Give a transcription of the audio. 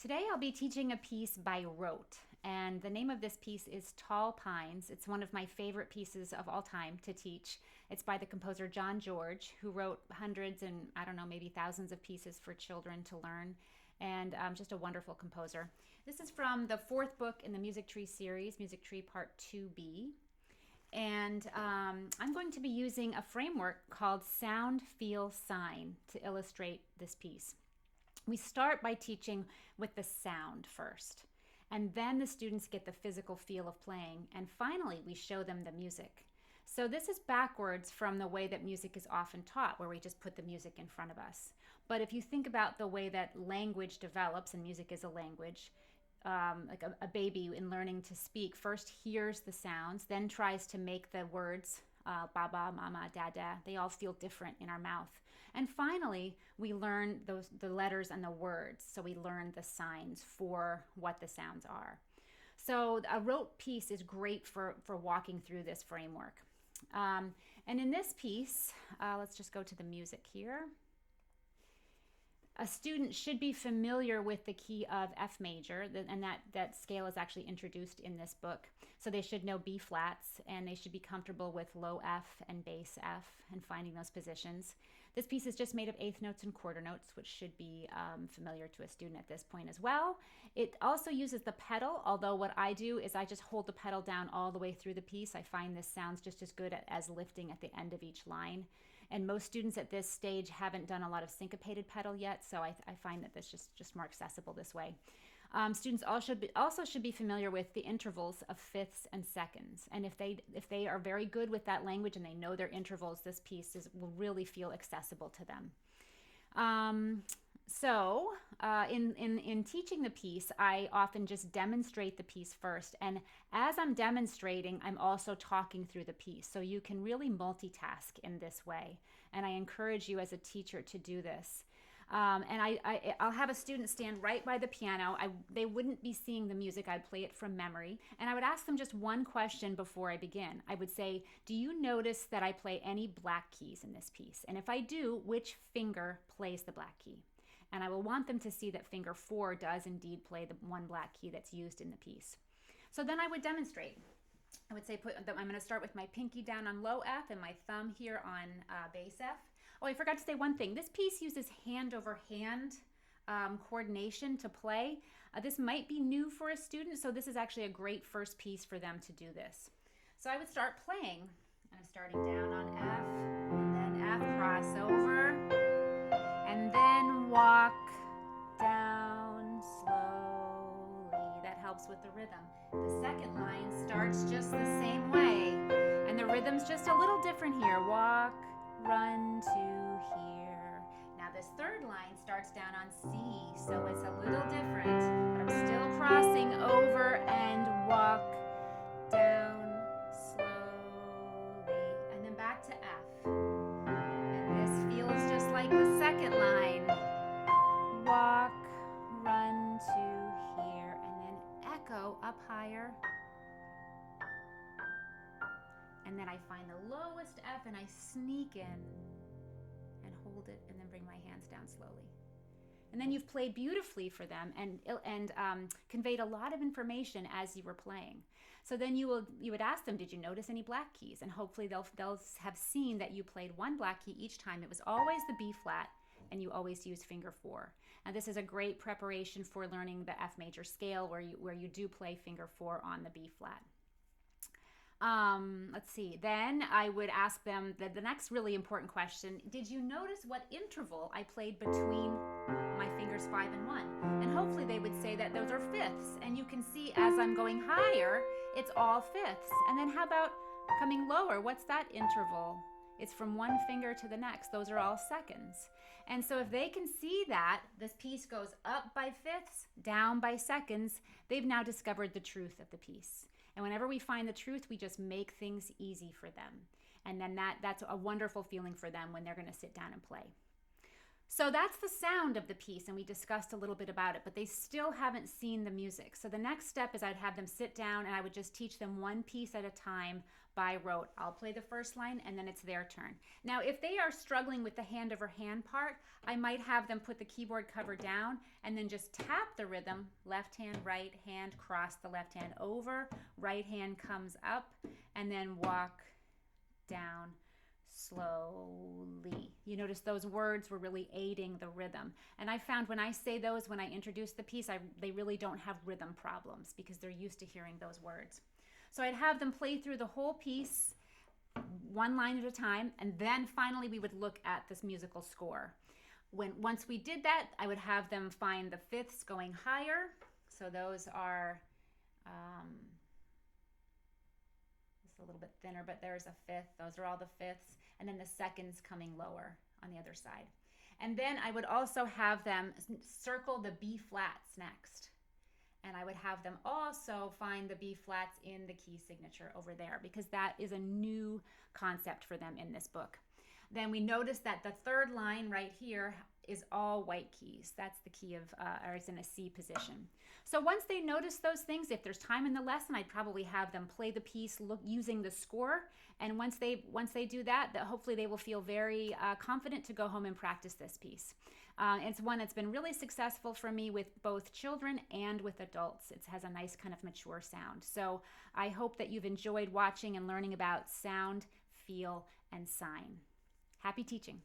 Today I'll be teaching a piece by Rote, and the name of this piece is Tall Pines. It's one of my favorite pieces of all time to teach. It's by the composer Jon George, who wrote hundreds and I don't know, maybe thousands of pieces for children to learn, and just a wonderful composer. This is from the fourth book in the Music Tree series, Music Tree Part 2B. And I'm going to be using a framework called Sound, Feel, Sign to illustrate this piece. We start by teaching with the sound first, and then the students get the physical feel of playing, and finally we show them the music. So this is backwards from the way that music is often taught, where we just put the music in front of us. But if you think about the way that language develops, and music is a language, like a baby in learning to speak first hears the sounds, then tries to make the words baba, mama, dada. They all feel different in our mouth. And finally, we learn the letters and the words. So we learn the signs for what the sounds are. So a rote piece is great for walking through this framework. And in this piece, let's just go to the music here. A student should be familiar with the key of F major, and that scale is actually introduced in this book. So they should know B flats, and they should be comfortable with low F and bass F and finding those positions. This piece is just made of eighth notes and quarter notes, which should be familiar to a student at this point as well. It also uses the pedal, although what I do is I just hold the pedal down all the way through the piece. I find this sounds just as good as lifting at the end of each line. And most students at this stage haven't done a lot of syncopated pedal yet, so I find that this just more accessible this way. Students also should be familiar with the intervals of fifths and seconds. And if they are very good with that language and they know their intervals, this piece will really feel accessible to them. In teaching the piece, I often just demonstrate the piece first. And as I'm demonstrating, I'm also talking through the piece. So you can really multitask in this way. And I encourage you as a teacher to do this. I'll have a student stand right by the piano. They wouldn't be seeing the music. I'd play it from memory. And I would ask them just one question before I begin. I would say, do you notice that I play any black keys in this piece? And if I do, which finger plays the black key? And I will want them to see that finger 4 does indeed play the one black key that's used in the piece. So then I would demonstrate. I would say I'm going to start with my pinky down on low F and my thumb here on bass F. Oh, I forgot to say one thing. This piece uses hand over hand coordination to play. This might be new for a student, so this is actually a great first piece for them to do this. So I would start playing. I'm starting down on F, and then F, cross over, and then walk down slowly. That helps with the rhythm. The second line starts just the same way, and the rhythm's just a little different here. Walk, run to here. Now this third line starts down on C, so it's a little different, but I'm still crossing over and walk down slowly, and then back to F. And this feels just like the second line. Walk, run to here, and then echo up higher. And then I find the lowest F and I sneak in and hold it and then bring my hands down slowly. And then you've played beautifully for them and conveyed a lot of information as you were playing. So then you would ask them, did you notice any black keys? And hopefully they'll have seen that you played one black key each time. It was always the B flat, and you always use finger 4. And this is a great preparation for learning the F major scale where you do play finger 4 on the B flat. Let's see. Then I would ask them the next really important question. Did you notice what interval I played between my fingers 5 and 1? And hopefully they would say that those are fifths. And you can see as I'm going higher, it's all fifths. And then how about coming lower? What's that interval? It's from one finger to the next. Those are all seconds. And so if they can see that this piece goes up by fifths, down by seconds, they've now discovered the truth of the piece. And whenever we find the truth, we just make things easy for them. And then that's a wonderful feeling for them when they're going to sit down and play. So that's the sound of the piece, and we discussed a little bit about it, but they still haven't seen the music. So the next step is I'd have them sit down and I would just teach them one piece at a time by rote. I'll play the first line and then it's their turn. Now, if they are struggling with the hand over hand part, I might have them put the keyboard cover down and then just tap the rhythm, left hand, right hand, cross the left hand over, right hand comes up, and then walk down slowly. You notice those words were really aiding the rhythm. And I found when I say those, when I introduce the piece, they really don't have rhythm problems because they're used to hearing those words. So I'd have them play through the whole piece, one line at a time, and then finally we would look at this musical score. Once we did that, I would have them find the fifths going higher. So those are a little bit thinner, but there's a fifth. Those are all the fifths. And then the seconds coming lower on the other side. And then I would also have them circle the B flats next. And I would have them also find the B flats in the key signature over there because that is a new concept for them in this book. Then we notice that the third line right here is all white keys. That's the key of, or it's in a C position. So once they notice those things, if there's time in the lesson, I'd probably have them play the piece using the score. And once they do that, hopefully they will feel very confident to go home and practice this piece. It's one that's been really successful for me with both children and with adults. It has a nice kind of mature sound. So I hope that you've enjoyed watching and learning about sound, feel, and sign. Happy teaching.